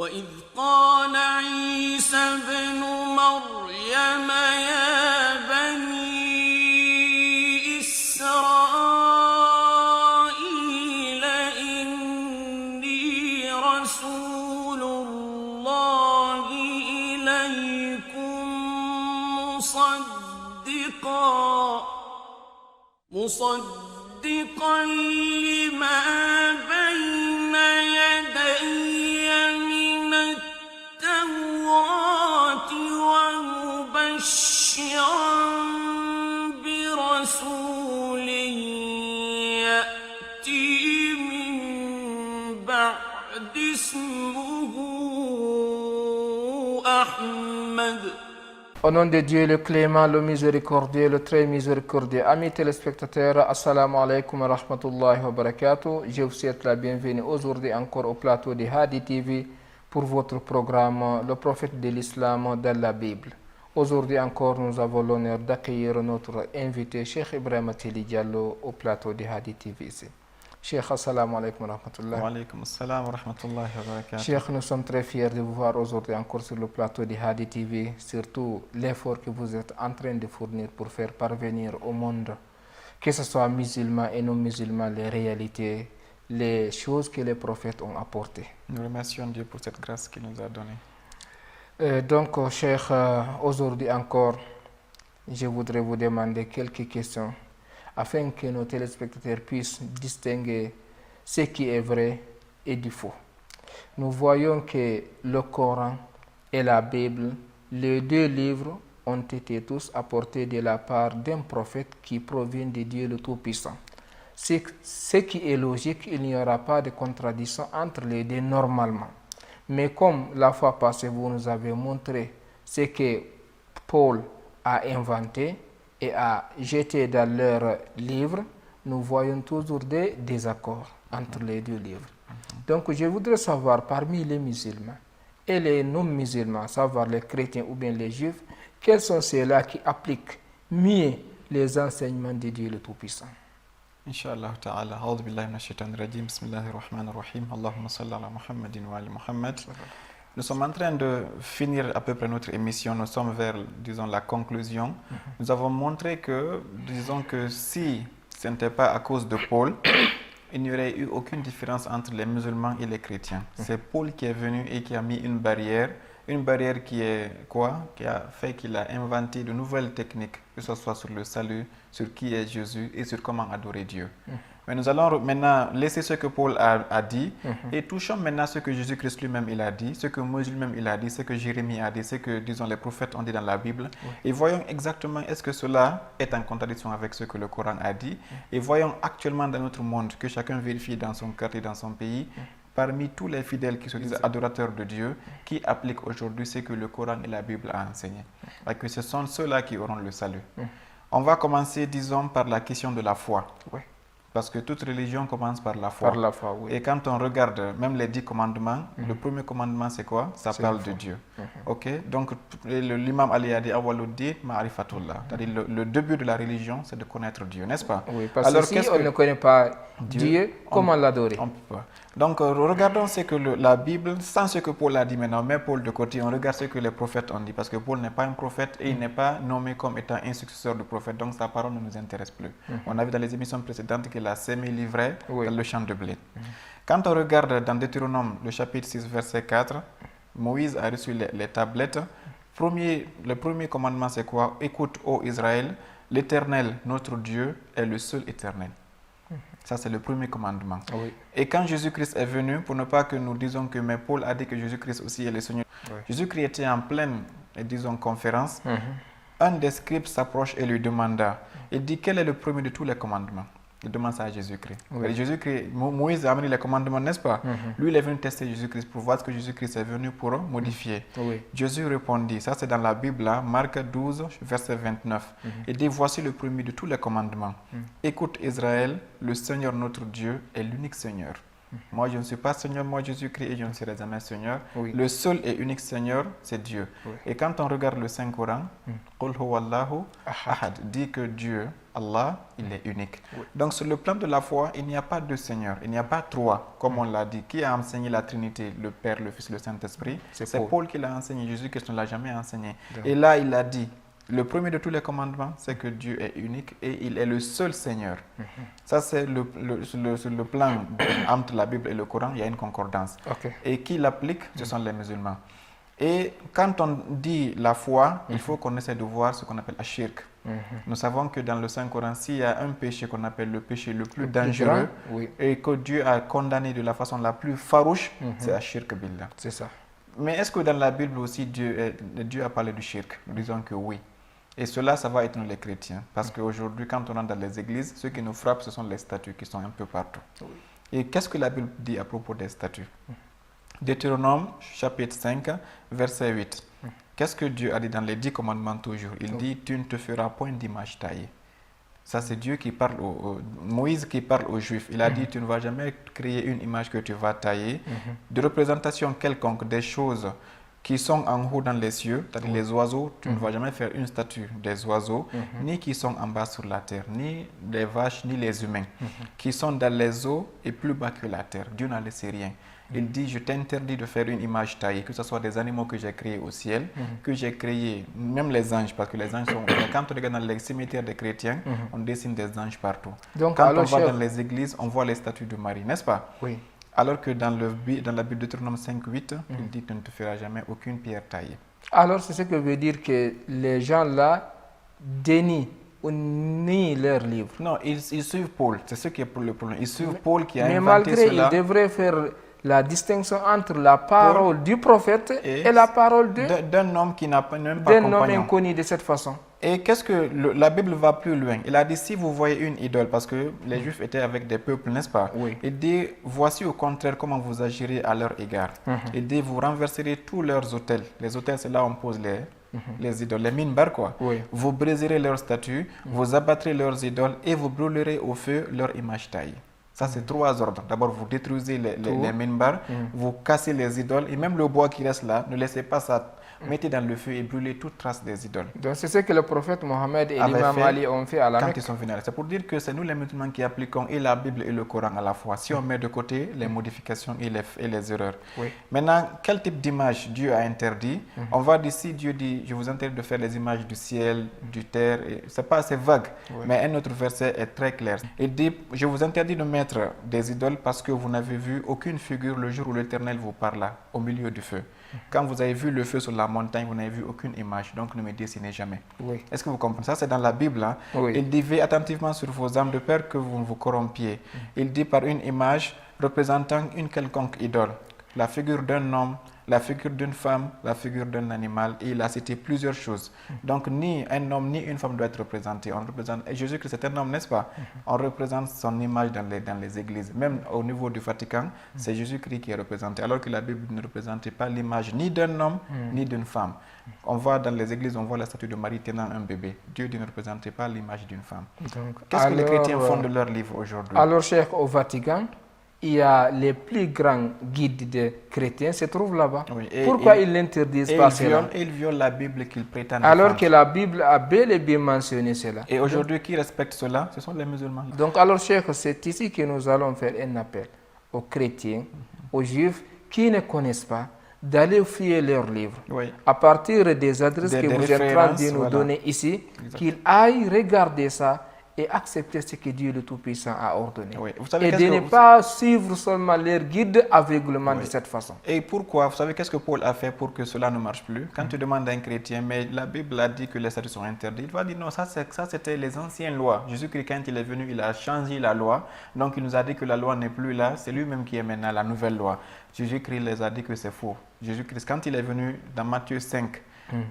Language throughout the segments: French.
وإذ قال عيسى ابن مريم يا بني إسرائيل إني رسول الله إليكم مصدقا لما بين يدي من التوراة ومبشرا برسول يأتي من بعد اسمه أحمد. Au nom de Dieu, le clément, le miséricordieux, le très miséricordieux. Amis téléspectateurs, assalamu alaikum wa rahmatullahi wa barakatuh. Je vous souhaite la bienvenue aujourd'hui encore au plateau de Hadi TV pour votre programme Le prophète de l'islam dans la Bible. Aujourd'hui encore, nous avons l'honneur d'accueillir notre invité, Cheikh Ibrahima Telly Diallo, au plateau de Hadi TV. Cheikh, assalamu alaikum wa rahmatullahi. Wa alaikum assalam wa rahmatullahi wa barakatuh. Cheikh, nous sommes très fiers de vous voir aujourd'hui encore sur le plateau de Hadi TV, surtout l'effort que vous êtes en train de fournir pour faire parvenir au monde, que ce soit musulmans et non musulmans, les réalités, les choses que les prophètes ont apportées. Nous remercions Dieu pour cette grâce qu'il nous a donnée. Donc, Cheikh, aujourd'hui encore, je voudrais vous demander quelques questions afin que nos téléspectateurs puissent distinguer ce qui est vrai et du faux. Nous voyons que le Coran et la Bible, les deux livres, ont été tous apportés de la part d'un prophète qui provient de Dieu le Tout-Puissant. Ce qui est logique, il n'y aura pas de contradiction entre les deux normalement. Mais comme la fois passée, vous nous avez montré ce que Paul a inventé et a jeté dans leur livre, nous voyons toujours des désaccords entre les deux livres. Donc je voudrais savoir, parmi les musulmans et les non-musulmans, savoir les chrétiens ou bien les juifs, quels sont ceux-là qui appliquent mieux les enseignements de Dieu le Tout-Puissant. Inch'Allah ta'ala, a'udhu billahi minash shaitanir rajim, bismillahir rahmanir rahim, Allahumma salli ala Muhammadin wa ali Muhammad. Nous sommes en train de finir à peu près notre émission, nous sommes vers, disons, la conclusion. Nous avons montré que, disons que si ce n'était pas à cause de Paul, il n'y aurait eu aucune différence entre les musulmans et les chrétiens. C'est Paul qui est venu et qui a mis une barrière qui est quoi? Qui a fait qu'il a inventé de nouvelles techniques, que ce soit sur le salut, sur qui est Jésus et sur comment adorer Dieu. Mais nous allons maintenant laisser ce que Paul a dit et touchons maintenant ce que Jésus-Christ lui-même il a dit, ce que Moïse lui-même il a dit, ce que Jérémie a dit, ce que, disons, les prophètes ont dit dans la Bible. Et voyons exactement est-ce que cela est en contradiction avec ce que le Coran a dit. Et voyons actuellement dans notre monde, que chacun vérifie dans son quartier, dans son pays, parmi tous les fidèles qui se disent adorateurs de Dieu, qui appliquent aujourd'hui ce que le Coran et la Bible a enseigné. Et que ce sont ceux-là qui auront le salut. On va commencer, disons, par la question de la foi. Parce que toute religion commence par la foi. Par la foi, oui. Et quand on regarde même les 10 commandements, le premier commandement c'est quoi? Ça parle de Dieu. Ok? Donc l'imam Ali a dit Awaluddin ma'rifatullah. C'est-à-dire le début de la religion, c'est de connaître Dieu, n'est-ce pas? Oui, parce que si on ne connaît pas Dieu, comment l'adorer? On peut pas. Donc regardons ce que la Bible, sans ce que Paul a dit maintenant, mais Paul de côté, on regarde ce que les prophètes ont dit. Parce que Paul n'est pas un prophète et il n'est pas nommé comme étant un successeur du prophète. Donc sa parole ne nous intéresse plus. On a vu dans les émissions précédentes qu'il a semé l'ivraie dans le champ de blé. Quand on regarde dans Deutéronome, le chapitre 6, verset 4, Moïse a reçu les tablettes. Le premier commandement c'est quoi? Écoute, ô Israël, l'Éternel, notre Dieu, est le seul éternel. Ça, c'est le premier commandement. Et quand Jésus-Christ est venu, pour ne pas que nous disions que mais Paul a dit que Jésus-Christ aussi est le Seigneur. Jésus-Christ était en pleine, disons, conférence. Un des scribes s'approche et lui demanda, il dit, quel est le premier de tous les commandements? Il demande ça à Jésus-Christ. Jésus-Christ, Moïse a amené les commandements, n'est-ce pas? Lui, il est venu tester Jésus-Christ pour voir ce que Jésus-Christ est venu pour modifier. Jésus répondit, ça c'est dans la Bible, là, Marc 12, verset 29. Il dit, voici le premier de tous les commandements. Écoute Israël, le Seigneur notre Dieu est l'unique Seigneur. Moi, je ne suis pas Seigneur, moi Jésus-Christ, et je ne serai jamais Seigneur. Oui. Le seul et unique Seigneur, c'est Dieu. Oui. Et quand on regarde le Saint-Coran, Qul huwallahu ahad dit que Dieu, Allah, il est unique. Oui. Donc sur le plan de la foi, il n'y a pas deux seigneurs, il n'y a pas trois, comme on l'a dit. Qui a enseigné la Trinité, le Père, le Fils, le Saint-Esprit? C'est Paul qui l'a enseigné, Jésus-Christ ne l'a jamais enseigné. Et là, il a dit, le premier de tous les commandements, c'est que Dieu est unique et il est le seul Seigneur. Ça, c'est sur le plan entre la Bible et le Coran, il y a une concordance. Okay. Et qui l'applique, ce sont les musulmans. Et quand on dit la foi, il faut qu'on essaie de voir ce qu'on appelle ashirk. Nous savons que dans le Saint-Coran, s'il y a un péché qu'on appelle le péché le plus dangereux et que Dieu a condamné de la façon la plus farouche, c'est ashirk billah. C'est ça. Mais est-ce que dans la Bible aussi, Dieu a parlé du shirk? Nous disons que oui. Et cela, ça va être nous les chrétiens. Parce qu'aujourd'hui, quand on entre dans les églises, ce qui nous frappe, ce sont les statues qui sont un peu partout. Et qu'est-ce que la Bible dit à propos des statues? Deutéronome, chapitre 5, verset 8. Qu'est-ce que Dieu a dit dans les 10 commandements toujours? Il dit, tu ne te feras point d'image taillée. Ça, c'est Dieu qui parle, Moïse qui parle aux Juifs. Il a dit, tu ne vas jamais créer une image que tu vas tailler, de représentation quelconque des choses qui sont en haut dans les cieux, c'est-à-dire les oiseaux. Tu ne vas jamais faire une statue des oiseaux, ni qui sont en bas sur la terre, ni les vaches, ni les humains, qui sont dans les eaux et plus bas que la terre. Dieu n'en laisse rien. Il dit, je t'interdis de faire une image taillée, que ce soit des animaux que j'ai créés au ciel, que j'ai créés, même les anges, parce que les anges sont... Quand on regarde dans les cimetières des chrétiens, on dessine des anges partout. Donc, quand on va dans les églises, on voit les statues de Marie, n'est-ce pas? Oui. Alors que dans la Bible de Deutéronome 5.8, il dit, tu ne te feras jamais aucune pierre taillée. Alors, c'est ce que veut dire que les gens-là dénient ou nient leurs livres. Non, ils suivent Paul, c'est ce qui est pour le problème. Ils suivent Paul qui a inventé malgré, cela. Mais malgré, ils devraient faire la distinction entre la parole du prophète et la parole d'un homme qui n'a même pas d'un homme inconnu de cette façon. Et qu'est-ce que la Bible va plus loin? Il a dit, si vous voyez une idole, parce que les Juifs étaient avec des peuples, n'est-ce pas? Oui. Il dit, voici au contraire comment vous agirez à leur égard. Il dit, vous renverserez tous leurs autels. Les autels, c'est là où on pose les idoles, les minbar, quoi. Oui. Vous briserez leurs statues, vous abattrez leurs idoles et vous brûlerez au feu leur image taillée. Ça, c'est 3 ordres. D'abord, vous détruisez les minbar, vous cassez les idoles et même le bois qui reste là, ne laissez pas ça. Mettez dans le feu et brûlez toute trace des idoles. Donc, c'est ce que le prophète Mohammed et l'imam Ali ont fait à la Mecque. Quand ils sont venus. C'est pour dire que c'est nous les musulmans qui appliquons et la Bible et le Coran à la fois. Si on met de côté les modifications et les erreurs. Oui. Maintenant, quel type d'image Dieu a interdit? On va dire, si Dieu dit, je vous interdis de faire les images du ciel, du terre. C'est pas assez vague. Mais un autre verset est très clair. Il dit, je vous interdis de mettre des idoles parce que vous n'avez vu aucune figure le jour où l'Éternel vous parla au milieu du feu. Quand vous avez vu le feu sur la montagne, vous n'avez vu aucune image, donc ne me dessinez jamais. Oui. Est-ce que vous comprenez? Ça, c'est dans la Bible. Hein? Oui. Il dit, veillez attentivement sur vos âmes de peur que vous ne vous corrompiez. Il dit par une image représentant une quelconque idole, la figure d'un homme, la figure d'une femme, la figure d'un animal, et il a cité plusieurs choses. Donc, ni un homme ni une femme doit être représenté. On représente, et Jésus-Christ c'est un homme, n'est-ce pas? On représente son image dans les églises. Même au niveau du Vatican, c'est Jésus-Christ qui est représenté, alors que la Bible ne représentait pas l'image ni d'un homme, ni d'une femme. On voit dans les églises, on voit la statue de Marie tenant un bébé. Dieu ne représentait pas l'image d'une femme. Qu'est-ce que les chrétiens font de leur livre aujourd'hui? Alors, cher, au Vatican, il y a les plus grands guides des chrétiens se trouvent là-bas. Oui, pourquoi ils l'interdisent pas cela? Ils violent la Bible qu'ils prétendent. Alors que la Bible a bel et bien mentionné cela. Et aujourd'hui, qui respecte cela? Ce sont les musulmans. Donc alors, Cheikh, c'est ici que nous allons faire un appel aux chrétiens, aux juifs qui ne connaissent pas, d'aller fouiller leurs livres. Oui. À partir des adresses que vous êtes en train de nous donner ici, qu'ils aillent regarder ça et accepter ce que Dieu le Tout-Puissant a ordonné. Oui. Et de ne pas suivre seulement leur guide aveuglement de cette façon. Et pourquoi? Vous savez qu'est-ce que Paul a fait pour que cela ne marche plus? Quand tu demandes à un chrétien, mais la Bible a dit que les statues sont interdites, il va dire non, ça c'était les anciennes lois. Jésus-Christ, quand il est venu, il a changé la loi. Donc il nous a dit que la loi n'est plus là, c'est lui-même qui est maintenant la nouvelle loi. Jésus-Christ les a dit que c'est faux. Jésus-Christ, quand il est venu dans Matthieu 5,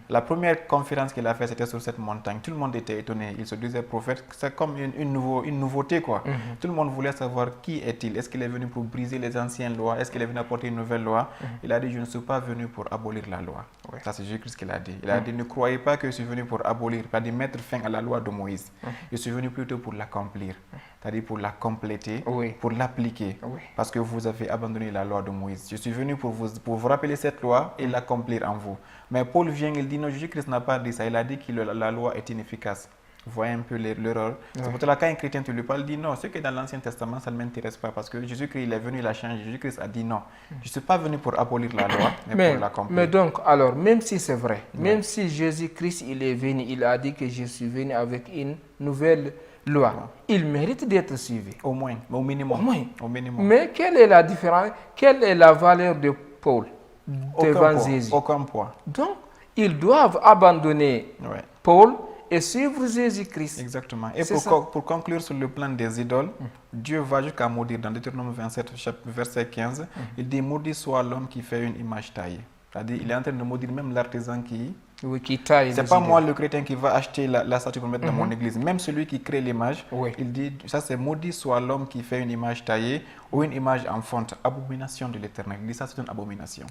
la première conférence qu'il a faite, c'était sur cette montagne. Tout le monde était étonné. Il se disait prophète. C'est comme une nouveauté, quoi. Tout le monde voulait savoir qui est-il. Est-ce qu'il est venu pour briser les anciennes lois? Est-ce qu'il est venu apporter une nouvelle loi? Il a dit, je ne suis pas venu pour abolir la loi. Ça, c'est Jésus-Christ qui l'a dit. Il a dit, ne croyez pas que je suis venu pour abolir, pas de mettre fin à la loi de Moïse. Je suis venu plutôt pour l'accomplir. c'est-à-dire pour la compléter, Oui. pour l'appliquer. Oui. Parce que vous avez abandonné la loi de Moïse. Je suis venu pour vous rappeler cette loi et l'accomplir en vous. Mais Paul vient, il dit non, Jésus-Christ n'a pas dit ça. Il a dit que la loi est inefficace. Vous voyez un peu l'erreur. C'est pour cela que quand un chrétien te lui parle, il dit non, ce qui est dans l'Ancien Testament, ça ne m'intéresse pas. Parce que Jésus-Christ, il est venu, il a changé. Jésus-Christ a dit non. Je ne suis pas venu pour abolir la loi, mais pour l'accomplir. Mais donc, alors, même si c'est vrai, même si Jésus-Christ, il est venu, il a dit que je suis venu avec une nouvelle loi, il mérite d'être suivi. Au moins, au minimum. Au Au minimum. Mais quelle est la différence? Quelle est la valeur de Paul devant Jésus? Aucun poids. Donc, ils doivent abandonner Ouais. Paul et suivre Jésus-Christ. Exactement. Et C'est pour conclure sur le plan des idoles, Dieu va jusqu'à maudire dans Deutéronome 27, verset 15, il dit « Maudit soit l'homme qui fait une image taillée ». C'est-à-dire il est en train de maudire même l'artisan qui... Oui, qui taille. C'est pas moi le chrétien qui va acheter la statue pour mettre dans mon église. Même celui qui crée l'image, Oui. il dit, ça c'est maudit soit l'homme qui fait une image taillée ou une image en fonte, abomination de l'Éternel. Il dit ça c'est une abomination.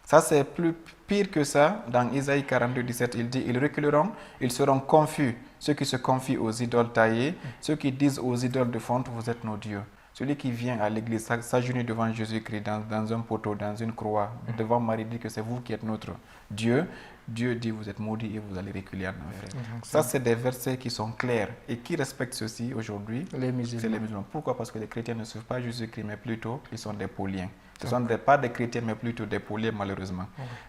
Ça c'est plus pire que ça. Dans Isaïe 42, 17, il dit, ils reculeront, ils seront confus, ceux qui se confient aux idoles taillées, ceux qui disent aux idoles de fonte, vous êtes nos dieux. Celui qui vient à l'église, s'agenouille devant Jésus-Christ dans un poteau, dans une croix, devant Marie, dit que c'est vous qui êtes notre Dieu. Dieu dit vous êtes maudits et vous allez reculer en enfer. Ça, c'est des versets qui sont clairs. Et qui respectent ceci aujourd'hui? Les musulmans. C'est les musulmans. Pourquoi? Parce que les chrétiens ne suivent pas Jésus-Christ, mais plutôt, ils sont des pauliens. Ce ne sont pas des chrétiens, mais plutôt des pauliens, malheureusement.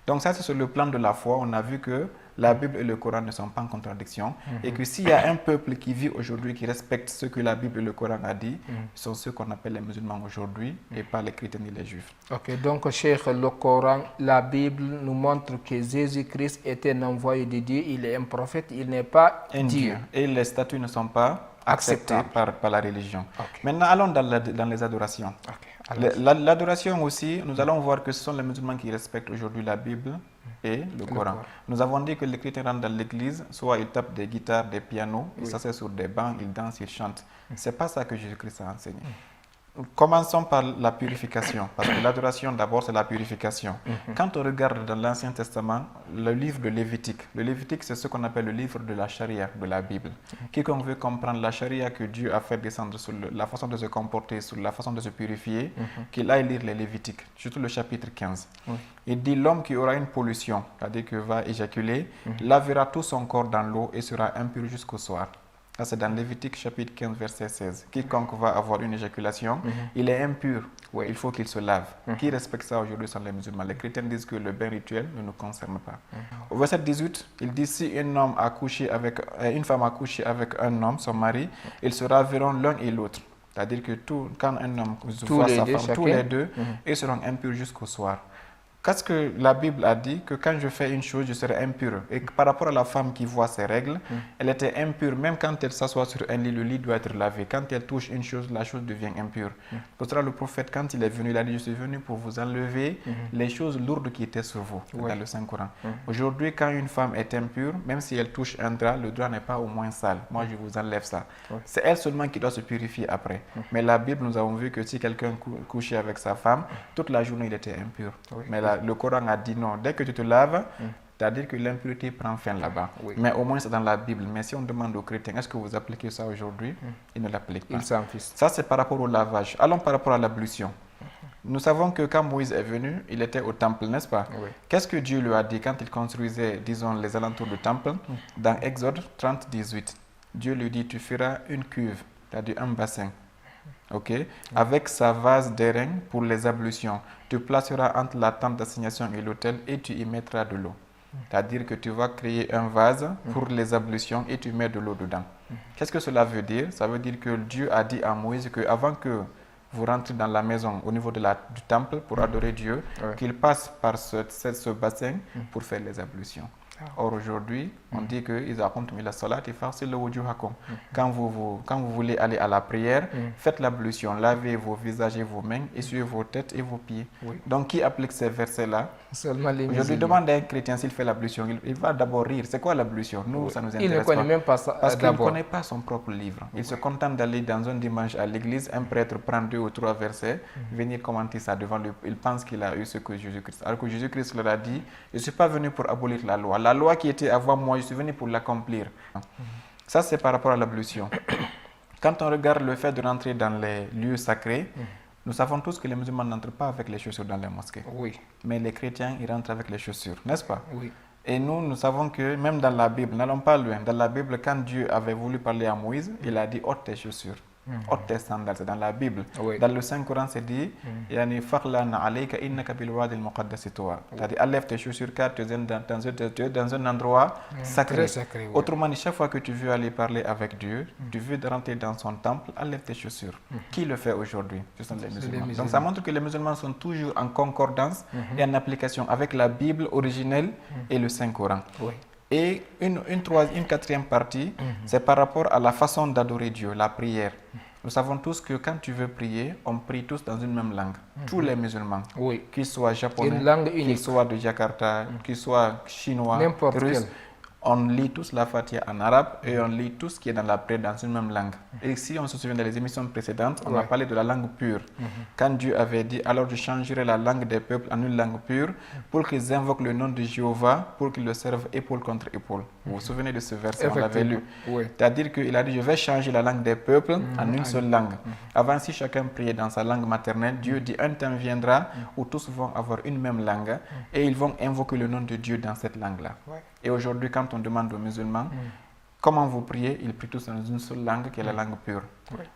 Donc ça, c'est sur le plan de la foi. On a vu que la Bible et le Coran ne sont pas en contradiction. Et que s'il y a un peuple qui vit aujourd'hui, qui respecte ce que la Bible et le Coran a dit, ce sont ceux qu'on appelle les musulmans aujourd'hui, et pas les chrétiens ni les juifs. Ok, donc, Cheikh, le Coran, la Bible nous montre que Jésus-Christ était un envoyé de Dieu, il est un prophète, il n'est pas un Dieu. Et les statuts ne sont pas acceptés par la religion. Okay. Maintenant, allons dans les adorations. Okay. L'adoration aussi, nous allons voir que ce sont les musulmans qui respectent aujourd'hui la Bible et le Coran. Nous avons dit que les chrétiens rentrent dans l'église, soit ils tapent des guitares, des pianos, ils s'asseyent sur des bancs, ils dansent, ils chantent. Ce n'est pas ça que Jésus-Christ a enseigné. Commençons par la purification, parce que l'adoration d'abord c'est la purification. Quand on regarde dans l'Ancien Testament, le livre de Lévitique, le Lévitique c'est ce qu'on appelle le livre de la charia de la Bible. Quiconque veut comprendre la charia que Dieu a fait descendre sur la façon de se comporter, sur la façon de se purifier, qu'il aille lire les Lévitiques, surtout le chapitre 15. Il dit l'homme qui aura une pollution, c'est-à-dire qu'il va éjaculer, lavera tout son corps dans l'eau et sera impur jusqu'au soir. Ça, c'est dans Lévitique chapitre 15, verset 16. Quiconque va avoir une éjaculation, il est impur. Il faut qu'il se lave. Qui respecte ça aujourd'hui sont les musulmans. Les chrétiens disent que le bain rituel ne nous concerne pas. Au verset 18, il dit si une femme a couché avec un homme, son mari, ils se raveront l'un et l'autre. C'est-à-dire que quand un homme voit sa femme, tous les deux, ils seront impurs jusqu'au soir. Qu'est-ce que la Bible a dit? Que quand je fais une chose, je serai impur. Et par rapport à la femme qui voit ses règles, elle était impure. Même quand elle s'assoit sur un lit, le lit doit être lavé. Quand elle touche une chose, la chose devient impure. Pour cela, le prophète, quand il est venu, il a dit, je suis venu pour vous enlever les choses lourdes qui étaient sur vous, dans le Saint-Coran. Aujourd'hui, quand une femme est impure, même si elle touche un drap, le drap n'est pas au moins sale. Moi, je vous enlève ça. C'est elle seulement qui doit se purifier après. Mais la Bible, nous avons vu que si quelqu'un couchait avec sa femme, toute la journée, il était impur. Mais le Coran a dit non, dès que tu te laves, c'est-à-dire que l'impureté prend fin là-bas. Mais au moins c'est dans la Bible. Mais si on demande aux chrétiens, est-ce que vous appliquez ça aujourd'hui? Ils ne l'appliquent pas. Ils s'en fichent. Ça c'est par rapport au lavage. Allons par rapport à l'ablution. Nous savons que quand Moïse est venu, il était au temple, n'est-ce pas? Qu'est-ce que Dieu lui a dit quand il construisait, disons, les alentours du temple? Dans Exode 30, 18, Dieu lui dit, tu feras une cuve, c'est-à-dire un bassin. Avec sa vase d'airain pour les ablutions. Tu placeras entre la tente d'assignation et l'autel et tu y mettras de l'eau. C'est-à-dire que tu vas créer un vase pour les ablutions et tu mets de l'eau dedans. Qu'est-ce que cela veut dire? Ça veut dire que Dieu a dit à Moïse qu'avant que vous rentrez dans la maison au niveau du temple pour adorer Dieu, qu'il passe par ce bassin pour faire les ablutions. Or aujourd'hui, on dit que quand vous voulez aller à la prière, faites l'ablution, lavez vos visages et vos mains, essuyez vos têtes et vos pieds. Donc qui applique ces versets-là? Aujourd'hui, demande à un chrétien s'il fait l'ablution, il va d'abord rire. C'est quoi l'ablution? Nous, ça nous intéresse pas. Il ne connaît même pas ça. Parce qu'il ne connaît pas son propre livre. Il se contente d'aller dans un dimanche à l'église, un prêtre prend 2 ou 3 versets, venir commenter ça devant lui. Il pense qu'il a eu ce que Jésus-Christ. Alors que Jésus-Christ leur a dit, je ne suis pas venu pour abolir la loi. La loi qui était avant moi, je suis venu pour l'accomplir. Ça, c'est par rapport à l'ablution. Quand on regarde le fait de rentrer dans les lieux sacrés, nous savons tous que les musulmans n'entrent pas avec les chaussures dans les mosquées. Oui. Mais les chrétiens, ils rentrent avec les chaussures, n'est-ce pas? Oui. Et nous savons que même dans la Bible, n'allons pas loin, dans la Bible, quand Dieu avait voulu parler à Moïse, il a dit ôte tes chaussures, ôte tes sandales, c'est dans la Bible. Oui. Dans le Saint-Coran, c'est dit yani fakhlan alayka innaka bil wadi al muqaddas tuwa. C'est-à-dire enlève tes chaussures car tu es dans un endroit sacré. Très sacré, oui. Autrement dit, chaque fois que tu veux aller parler avec Dieu, tu veux rentrer dans son temple, enlève tes chaussures. Qui le fait aujourd'hui? Ce sont les musulmans. Donc ça montre que les musulmans sont toujours en concordance et en application avec la Bible originelle et le Saint-Coran. Oui. Et une quatrième partie, c'est par rapport à la façon d'adorer Dieu, la prière. Nous savons tous que quand tu veux prier, on prie tous dans une même langue. Tous les musulmans, Oui. qu'ils soient japonais, Une langue qu'ils unique. soient de Jakarta, qu'ils soient chinois, N'importe russes, quelle. on lit tous la Fatiha en arabe et on lit tout ce qui est dans la prière dans une même langue. Et si on se souvient dans les émissions précédentes, on a parlé de la langue pure. Quand Dieu avait dit, alors je changerai la langue des peuples en une langue pure pour qu'ils invoquent le nom de Jéhovah, pour qu'ils le servent épaule contre épaule. Vous vous souvenez de ce verset, on l'avait lu. Oui. C'est-à-dire qu'il a dit, je vais changer la langue des peuples en une seule langue. Avant, si chacun priait dans sa langue maternelle, Dieu dit, un temps viendra où tous vont avoir une même langue et ils vont invoquer le nom de Dieu dans cette langue-là. Et aujourd'hui, quand on demande aux musulmans comment vous priez, ils prient tous dans une seule langue qui est la langue pure.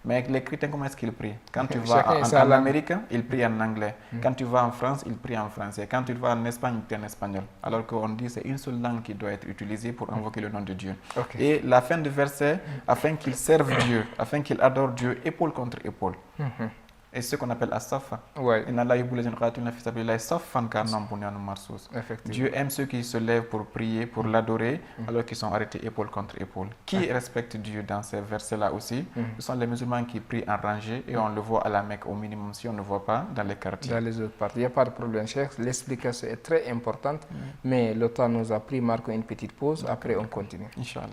Mais avec les chrétiens, comment est-ce qu'ils prient? Quand tu vas en Amérique, ils prient en anglais. Quand tu vas en France, ils prient en français. Quand tu vas en Espagne, ils prient en espagnol. Alors qu'on dit que c'est une seule langue qui doit être utilisée pour invoquer le nom de Dieu. Et la fin du verset, afin qu'ils servent Dieu, afin qu'ils adorent Dieu, épaule contre épaule. Et ce qu'on appelle as-safa. Dieu aime ceux qui se lèvent pour prier, pour l'adorer, alors qu'ils sont arrêtés épaule contre épaule. Qui respecte Dieu dans ces versets-là aussi? Ce sont les musulmans qui prient en rangée et on le voit à la Mecque au minimum si on ne voit pas dans les quartiers. Dans les autres parties, il n'y a pas de problème, Cheikh. L'explication est très importante, mais le temps nous a pris. Marquons une petite pause, après on continue. Inch'Allah.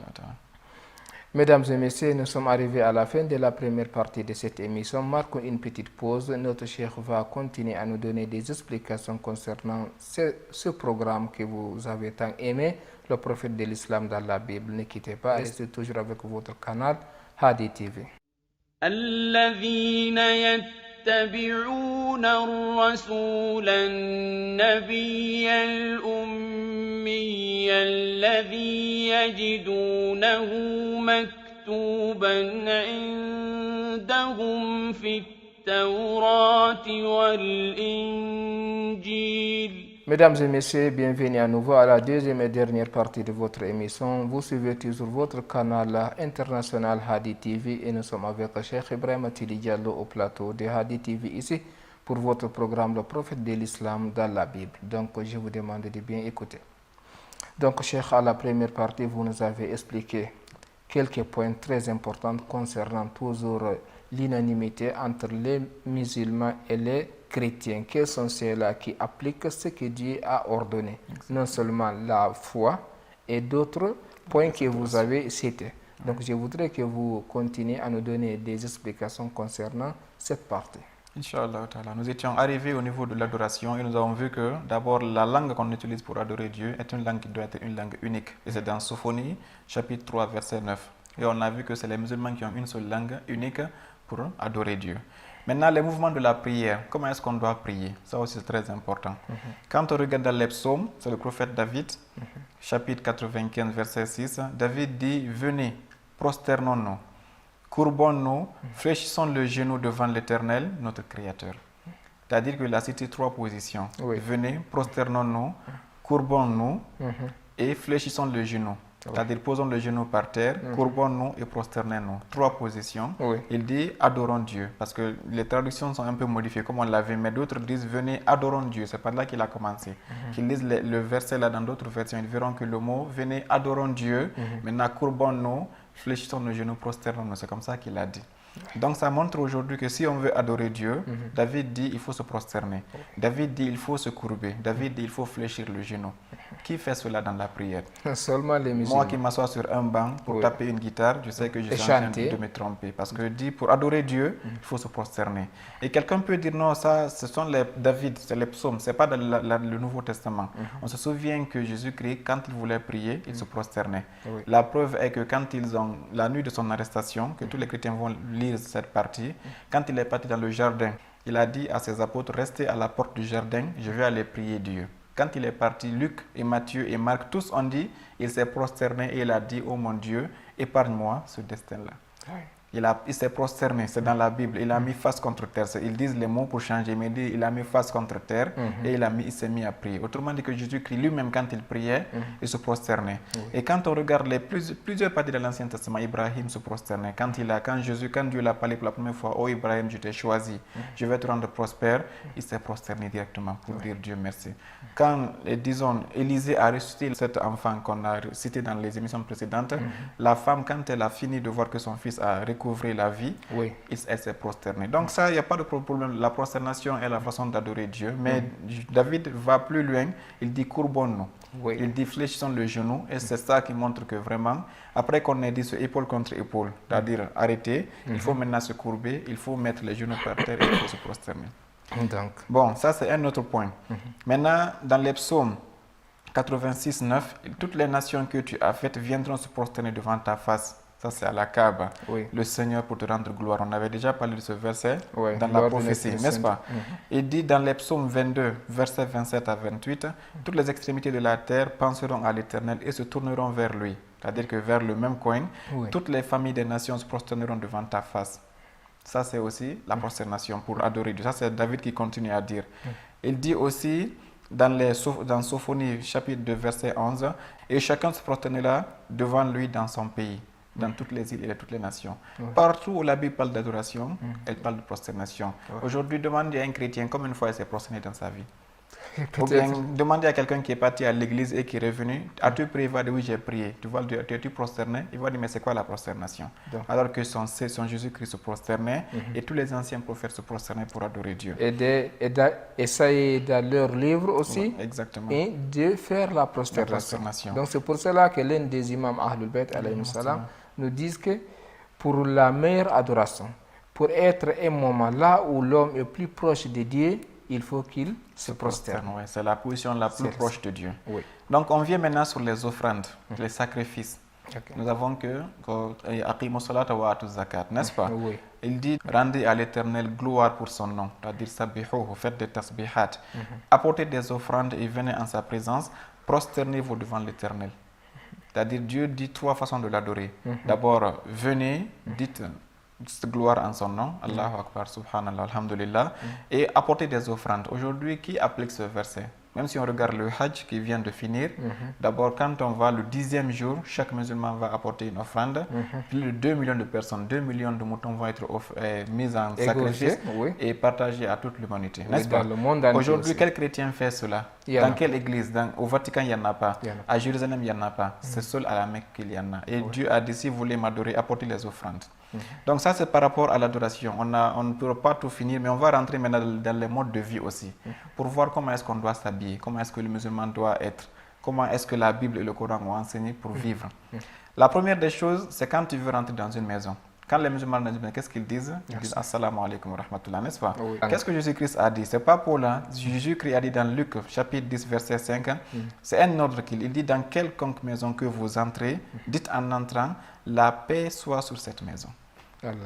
Mesdames et messieurs, nous sommes arrivés à la fin de la première partie de cette émission. Marquons une petite pause. Notre Cheikh va continuer à nous donner des explications concernant ce programme que vous avez tant aimé, le prophète de l'islam dans la Bible. Ne quittez pas, restez toujours avec votre canal Hadi TV. يتبعون الرسول النبي الأمي الذي يجدونه مكتوبا عندهم في التوراة والإنجيل. Mesdames et messieurs, bienvenue à nouveau à la deuxième et dernière partie de votre émission. Vous suivez toujours votre canal international Hadi TV et nous sommes avec Cheikh Ibrahim Tili Diallo au plateau de Hadi TV ici pour votre programme Le Prophète de l'Islam dans la Bible. Donc je vous demande de bien écouter. Donc Cheikh, à la première partie, vous nous avez expliqué quelques points très importants concernant toujours l'unanimité entre les musulmans et les chrétiens. Quels sont ceux-là qui appliquent ce que Dieu a ordonné? Non seulement la foi et d'autres points que vous avez cités. Donc je voudrais que vous continuiez à nous donner des explications concernant cette partie. Inch'Allah. Nous étions arrivés au niveau de l'adoration et nous avons vu que d'abord la langue qu'on utilise pour adorer Dieu est une langue qui doit être une langue unique. Et c'est dans Sophonie, chapitre 3, verset 9. Et on a vu que c'est les musulmans qui ont une seule langue unique pour adorer Dieu. Maintenant, les mouvements de la prière, comment est-ce qu'on doit prier? Ça aussi c'est très important. Quand on regarde dans les psaumes, c'est le prophète David, chapitre 95, verset 6, David dit, venez, prosternons-nous, courbons-nous, fléchissons le genou devant l'Éternel, notre Créateur. C'est-à-dire qu'il a cité trois positions. Venez, prosternons-nous, courbons-nous et fléchissons le genou. C'est-à-dire posons le genou par terre, courbons-nous et prosternons-nous. Trois positions. Il dit adorons Dieu, parce que les traductions sont un peu modifiées comme on l'avait, mais d'autres disent venez adorons Dieu. C'est par là qu'il a commencé. Qu'ils lisent le verset là dans d'autres versions, ils verront que le mot venez adorons Dieu, maintenant courbons-nous, fléchissons nos genoux, prosternons-nous. C'est comme ça qu'il a dit. Donc ça montre aujourd'hui que si on veut adorer Dieu, David dit il faut se prosterner. David dit il faut se courber. David dit il faut fléchir le genou. Qui fait cela dans la prière? Seulement les musulmans. Moi qui m'assois sur un banc pour taper une guitare, je sais que je suis en train de me tromper. Parce que je dis, pour adorer Dieu, il faut se prosterner. Et quelqu'un peut dire, non, ça, ce sont les David, c'est les psaumes, ce n'est pas dans le Nouveau Testament. On se souvient que Jésus-Christ, quand il voulait prier, il se prosternait. La preuve est que quand ils ont, la nuit de son arrestation, que tous les chrétiens vont lire cette partie, quand il est parti dans le jardin, il a dit à ses apôtres, restez à la porte du jardin, je vais aller prier Dieu. Quand il est parti, Luc et Matthieu et Marc, tous ont dit, il s'est prosterné et il a dit, oh mon Dieu, épargne-moi ce destin-là. Il s'est prosterné, c'est dans la Bible, il a mis face contre terre. Ils disent les mots pour changer, mais il a mis face contre terre et il s'est mis à prier. Autrement dit que Jésus-Christ lui-même, quand il priait, il se prosternait. Et quand on regarde plusieurs parties de l'Ancien Testament, Ibrahim se prosternait. Quand Dieu l'a parlé pour la première fois, oh Ibrahim, je t'ai choisi, je vais te rendre prospère, il s'est prosterné directement pour dire Dieu merci. Quand, disons, Élisée a ressuscité cet enfant qu'on a cité dans les émissions précédentes, la femme, quand elle a fini de voir que son fils a recouvrer la vie, elle s'est prosternée. Donc ça, il n'y a pas de problème. La prosternation est la façon d'adorer Dieu. Mais David va plus loin. Il dit courbons-nous. Il dit fléchissons le genou. Et c'est ça qui montre que vraiment, après qu'on ait dit ce épaule contre épaule, c'est-à-dire arrêter, il faut maintenant se courber, il faut mettre les genoux par terre et il faut se prosterner. Donc. Bon, ça c'est un autre point. Maintenant, dans les psaumes 86-9, toutes les nations que tu as faites viendront se prosterner devant ta face. Ça, c'est à la Kaaba, le Seigneur pour te rendre gloire. On avait déjà parlé de ce verset dans la prophétie, n'est-ce pas? Il dit dans les psaumes 22, versets 27 à 28, toutes les extrémités de la terre penseront à l'Éternel et se tourneront vers lui. C'est-à-dire que vers le même coin, toutes les familles des nations se prosterneront devant ta face. Ça, c'est aussi la prosternation pour adorer Dieu. Ça, c'est David qui continue à dire. Il dit aussi dans Sophonie, chapitre 2, verset 11, et chacun se prosternera devant lui dans son pays, dans toutes les îles et toutes les nations. Partout où la Bible parle d'adoration, elle parle de prosternation. Aujourd'hui, demandez à un chrétien combien de fois il s'est prosterné dans sa vie. Ou bien demandez à quelqu'un qui est parti à l'église et qui est revenu, as-tu prié? Il va dire oui, j'ai prié. Tu vois, tu prosterné? Il va dire mais c'est quoi la prosternation? Alors que son Jésus-Christ se prosternait et tous les anciens prophètes se prosternaient pour adorer Dieu. Et ça est dans leur livre aussi. Exactement. Et de faire la prosternation. Donc c'est pour cela que l'un des imams Ahlul Bayt alayhi salam nous disent que pour la meilleure adoration, pour être un moment là où l'homme est plus proche de Dieu, il faut qu'il se prosterne. C'est la position la plus proche de Dieu. Donc on vient maintenant sur les offrandes, les sacrifices. Nous avons que n'est-ce pas? Il dit rendez à l'Éternel gloire pour son nom, c'est-à-dire sabihuhu, faites des tasbihat, apportez des offrandes et venez en sa présence, prosternez-vous devant l'Éternel. C'est-à-dire Dieu dit trois façons de l'adorer. D'abord, venez, dites gloire en son nom, Allahu Akbar, Subhanallah, Alhamdulillah, et apporter des offrandes. Aujourd'hui, qui applique ce verset? Même si on regarde le Hajj qui vient de finir, d'abord quand on va le 10e jour, chaque musulman va apporter une offrande. Plus de 2 millions de personnes, 2 millions de moutons vont être mis en sacrifice et partagés à toute l'humanité. N'est-ce pas? Aujourd'hui, quel chrétien fait cela? Dans quelle église? Au Vatican, il n'y en a pas. À Jérusalem, il n'y en a pas. C'est seul à la Mecque qu'il y en a. Et Dieu a dit, si vous voulez m'adorer, apportez les offrandes. Donc ça, c'est par rapport à l'adoration. On ne peut pas tout finir, mais on va rentrer maintenant dans les modes de vie aussi, pour voir comment est-ce qu'on doit s'habiller, comment est-ce que le musulman doit être, comment est-ce que la Bible et le Coran ont enseigné pour vivre. La première des choses, c'est quand tu veux rentrer dans une maison. Quand les musulmans disent, qu'est-ce qu'ils disent? Ils disent Assalamu alaikum wa rahmatullah, n'est-ce pas? Qu'est-ce que Jésus-Christ a dit? C'est pas pour là. Jésus-Christ a dit dans Luc, chapitre 10, verset 5, c'est un ordre qu'il dit, dans quelconque maison que vous entrez, dites en entrant, la paix soit sur cette maison.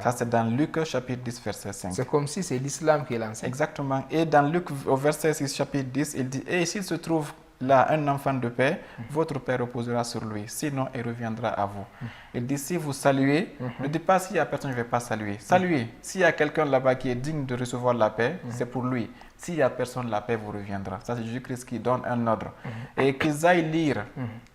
Ça, c'est dans Luc, chapitre 10, verset 5. C'est comme si c'est l'islam qui l'enseigne. Exactement. Et dans Luc, au verset 6, chapitre 10, il dit, et s'il se trouve là un enfant de paix, votre paix reposera sur lui, sinon il reviendra à vous. Il dit, si vous saluez, ne dites pas s'il n'y a personne, je ne vais pas saluer. Saluez. S'il y a quelqu'un là-bas qui est digne de recevoir la paix, c'est pour lui. S'il n'y a personne, la paix vous reviendra. Ça, c'est Jésus-Christ qui donne un ordre. Et qu'ils aillent lire.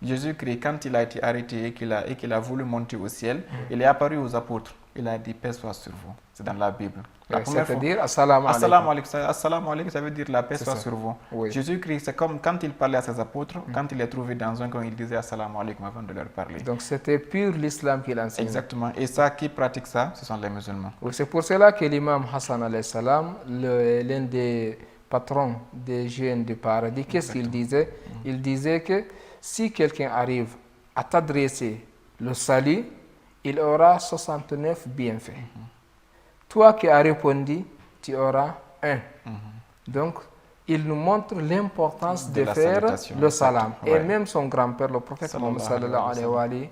Jésus-Christ, quand il a été arrêté et qu'il a voulu monter au ciel, il est apparu aux apôtres. Il a dit, paix soit sur vous. C'est dans la Bible. C'est-à-dire, assalamu alaikum. Assalamu alaikum, ça veut dire la paix soit sur vous. Jésus-Christ, c'est comme quand il parlait à ses apôtres, quand il est trouvé dans un coin, il disait assalamu alaikum avant de leur parler. Donc c'était pur l'islam qu'il enseignait. Exactement. Et ça, qui pratique ça, ce sont les musulmans. C'est pour cela que l'imam Hassan alayhi salam, l'un des patrons des jeunes du paradis, qu'est-ce qu'il disait? Il disait que si quelqu'un arrive à t'adresser le salut, il aura 69 bienfaits. Toi qui as répondu, tu auras 1. Donc, il nous montre l'importance de faire le salam. Et même son grand-père, le prophète Mohammed sallallahu alayhi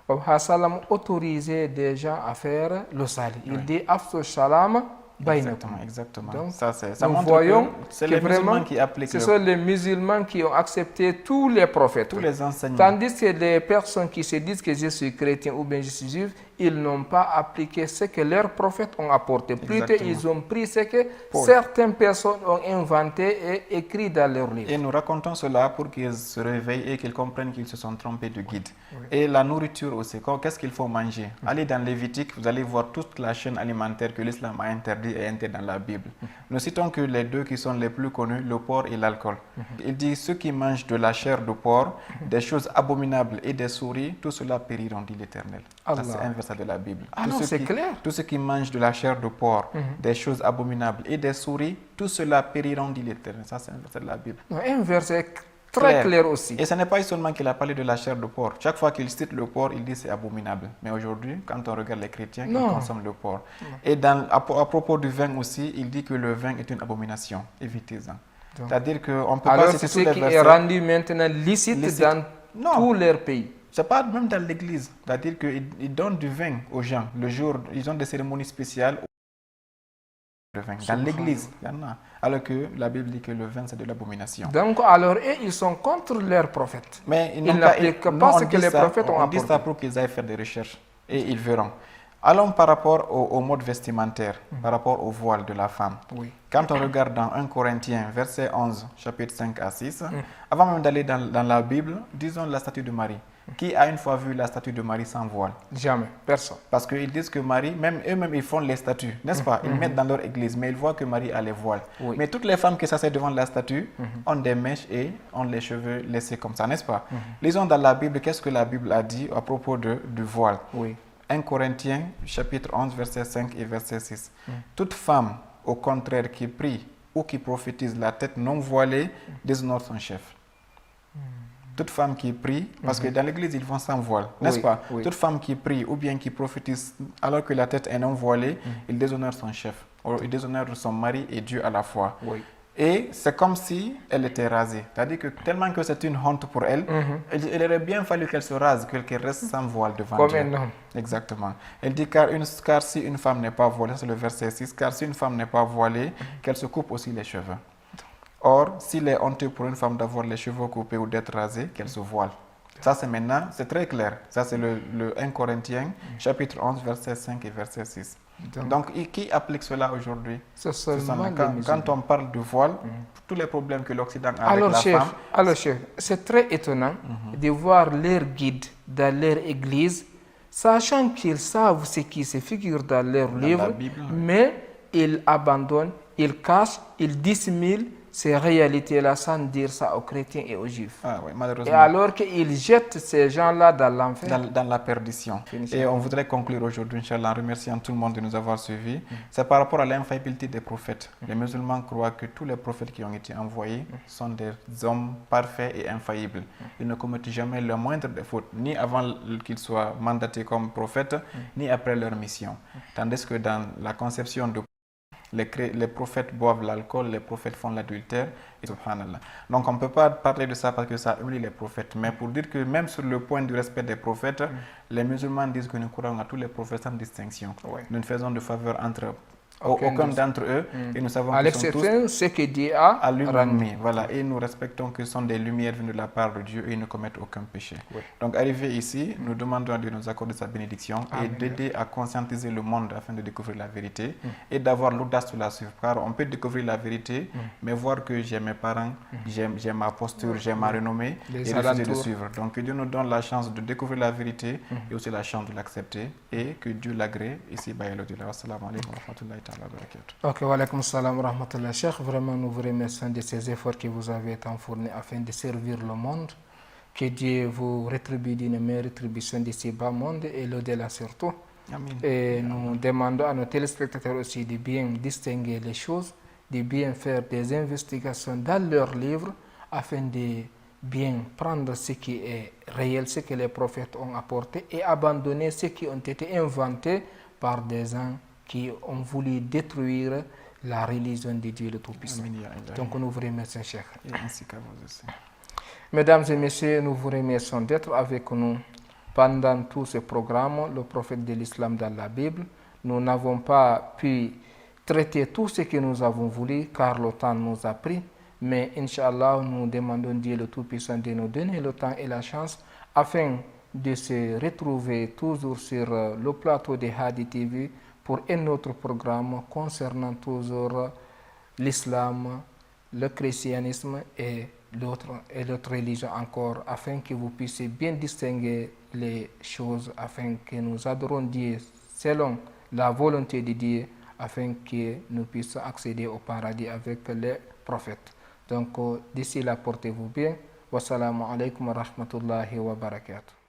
wa sallam, autorisait des gens à faire le salut. Il dit afsu salam bainakum. Exactement. Donc, ça nous montre voyons que c'est que les vraiment, musulmans qui appliquent. Ce sont les musulmans qui ont accepté tous les prophètes. Tous les enseignements. Tandis que les personnes qui se disent que je suis chrétien ou bien je suis juif, ils n'ont pas appliqué ce que leurs prophètes ont apporté. Plutôt, ils ont pris ce que certaines personnes ont inventé et écrit dans leurs livres. Et nous racontons cela pour qu'ils se réveillent et qu'ils comprennent qu'ils se sont trompés de guide. Et la nourriture aussi, qu'est-ce qu'il faut manger? Allez dans Lévitique, vous allez voir toute la chaîne alimentaire que l'islam a interdit et interdit dans la Bible. Nous citons que les deux qui sont les plus connus, le porc et l'alcool. Il dit, ceux qui mangent de la chair de porc, des choses abominables et des souris, tout cela périront, dit l'Éternel. C'est un verset de la Bible. Ah non, c'est clair. Tous ceux qui mangent de la chair de porc, des choses abominables et des souris, tout cela périront, dit l'Éternel. Ça, c'est un verset de la Bible. Un verset très clair aussi. Et ce n'est pas seulement qu'il a parlé de la chair de porc. Chaque fois qu'il cite le porc, il dit c'est abominable. Mais aujourd'hui, quand on regarde les chrétiens, ils consomment le porc. Et à propos du vin aussi, il dit que le vin est une abomination. Évitez-en. C'est-à-dire qu'on peut pas citer tous les versets. Alors, c'est ce qui est rendu maintenant licite dans tous leurs pays. C'est pas même dans l'église. C'est-à-dire qu'ils donnent du vin aux gens. Le jour, ils ont des cérémonies spéciales. Le vin. Dans l'église, il y en a. Alors que la Bible dit que le vin, c'est de l'abomination. Donc, alors, ils sont contre leurs prophètes. Mais ils n'appliquent pas ce que les prophètes ont apporté. On dit ça pour qu'ils aillent faire des recherches. Et ils verront. Allons par rapport au mode vestimentaire, par rapport au voile de la femme. Quand on regarde dans 1 Corinthiens, verset 11, chapitre 5 à 6, avant même d'aller dans la Bible, disons la statue de Marie. Qui a une fois vu la statue de Marie sans voile? Jamais, personne. Parce qu'ils disent que Marie, même eux-mêmes, ils font les statues, n'est-ce pas? Ils mettent dans leur église, mais ils voient que Marie a les voiles. Mais toutes les femmes qui s'asseyent devant la statue ont des mèches et ont les cheveux laissés comme ça, n'est-ce pas? Lisons dans la Bible, qu'est-ce que la Bible a dit à propos du voile. 1 Corinthiens, chapitre 11, verset 5 et verset 6. Toute femme, au contraire, qui prie ou qui prophétise la tête non voilée, déshonore son chef. Toute femme qui prie, parce que dans l'église, ils vont sans voile, n'est-ce pas? Toute femme qui prie ou bien qui prophétise alors que la tête est non voilée, il déshonore son chef. Il déshonore son mari et Dieu à la fois. Et c'est comme si elle était rasée. C'est-à-dire que tellement que c'est une honte pour elle, il aurait bien fallu qu'elle se rase, qu'elle reste sans voile devant Dieu. Comme un homme. Exactement. Elle dit car si une femme n'est pas voilée, c'est le verset 6, car si une femme n'est pas voilée, qu'elle se coupe aussi les cheveux. Or, s'il est honteux pour une femme d'avoir les cheveux coupés ou d'être rasée, qu'elle se voile. Ça, c'est maintenant, c'est très clair. Ça, c'est le 1 Corinthiens, chapitre 11, verset 5 et verset 6. Donc, qui applique cela aujourd'hui? Quand on parle du voile, tous les problèmes que l'Occident a avec la femme... Alors, chef, c'est très étonnant de voir leurs guides dans leur église, sachant qu'ils savent ce qui se figure dans leurs livres, mais ils abandonnent, ils cachent, ils dissimulent ces réalités-là sans dire ça aux chrétiens et aux juifs. Malheureusement. Et alors qu'ils jettent ces gens-là dans l'enfer. Dans la perdition. Et on voudrait conclure aujourd'hui, Inch'Allah, en remerciant tout le monde de nous avoir suivis. C'est par rapport à l'infaillibilité des prophètes. Les musulmans croient que tous les prophètes qui ont été envoyés sont des hommes parfaits et infaillibles. Ils ne commettent jamais le moindre des fautes, ni avant qu'ils soient mandatés comme prophètes, ni après leur mission. Tandis que dans la conception de les prophètes boivent l'alcool, les prophètes font l'adultère, et subhanallah. Donc on ne peut pas parler de ça parce que ça humilie les prophètes. Mais pour dire que même sur le point du respect des prophètes, les musulmans disent que nous croyons à tous les prophètes sans distinction. Nous ne faisons de faveur entre aucun d'entre eux, et nous savons qu'ils sont tous ce que Dieu a rendu. Voilà, et nous respectons que ce sont des lumières venues de la part de Dieu et ils ne commettent aucun péché. Donc arrivé ici, nous demandons à Dieu de nous accorder sa bénédiction et d'aider à conscientiser le monde afin de découvrir la vérité et d'avoir l'audace de la suivre. Car on peut découvrir la vérité, mais voir que j'ai mes parents, j'ai ma posture, j'ai ma renommée et refuser de suivre. Donc que Dieu nous donne la chance de découvrir la vérité et aussi la chance de l'accepter et que Dieu l'agrée. Ici, Assalamu alaikum wa rahmatullahi. Ok, wa alaikum salam wa rahmatullah. Cheikh, vraiment nous vous remercions de ces efforts que vous avez tant fournis afin de servir le monde. Que Dieu vous rétribue d'une meilleure rétribution de ce bas monde et l'au-delà surtout. Amen. Et nous demandons à nos téléspectateurs aussi de bien distinguer les choses, de bien faire des investigations dans leurs livres afin de bien prendre ce qui est réel, ce que les prophètes ont apporté, et abandonner ce qui ont été inventés par des gens qui ont voulu détruire la religion de Dieu le Tout-Puissant. Donc nous vous remercions, Cheikh. Et ainsi qu'à vous aussi. Mesdames et messieurs, nous vous remercions d'être avec nous pendant tout ce programme, le prophète de l'islam dans la Bible. Nous n'avons pas pu traiter tout ce que nous avons voulu car le temps nous a pris. Mais Inch'Allah, nous demandons Dieu le Tout-Puissant de nous donner le temps et la chance afin de se retrouver toujours sur le plateau de Hadi TV pour un autre programme concernant toujours l'islam, le christianisme et l'autre religion encore, afin que vous puissiez bien distinguer les choses, afin que nous adorons Dieu selon la volonté de Dieu, afin que nous puissions accéder au paradis avec les prophètes. Donc d'ici là, portez-vous bien. Wassalamu alaikum wa rahmatullahi wa barakatuh.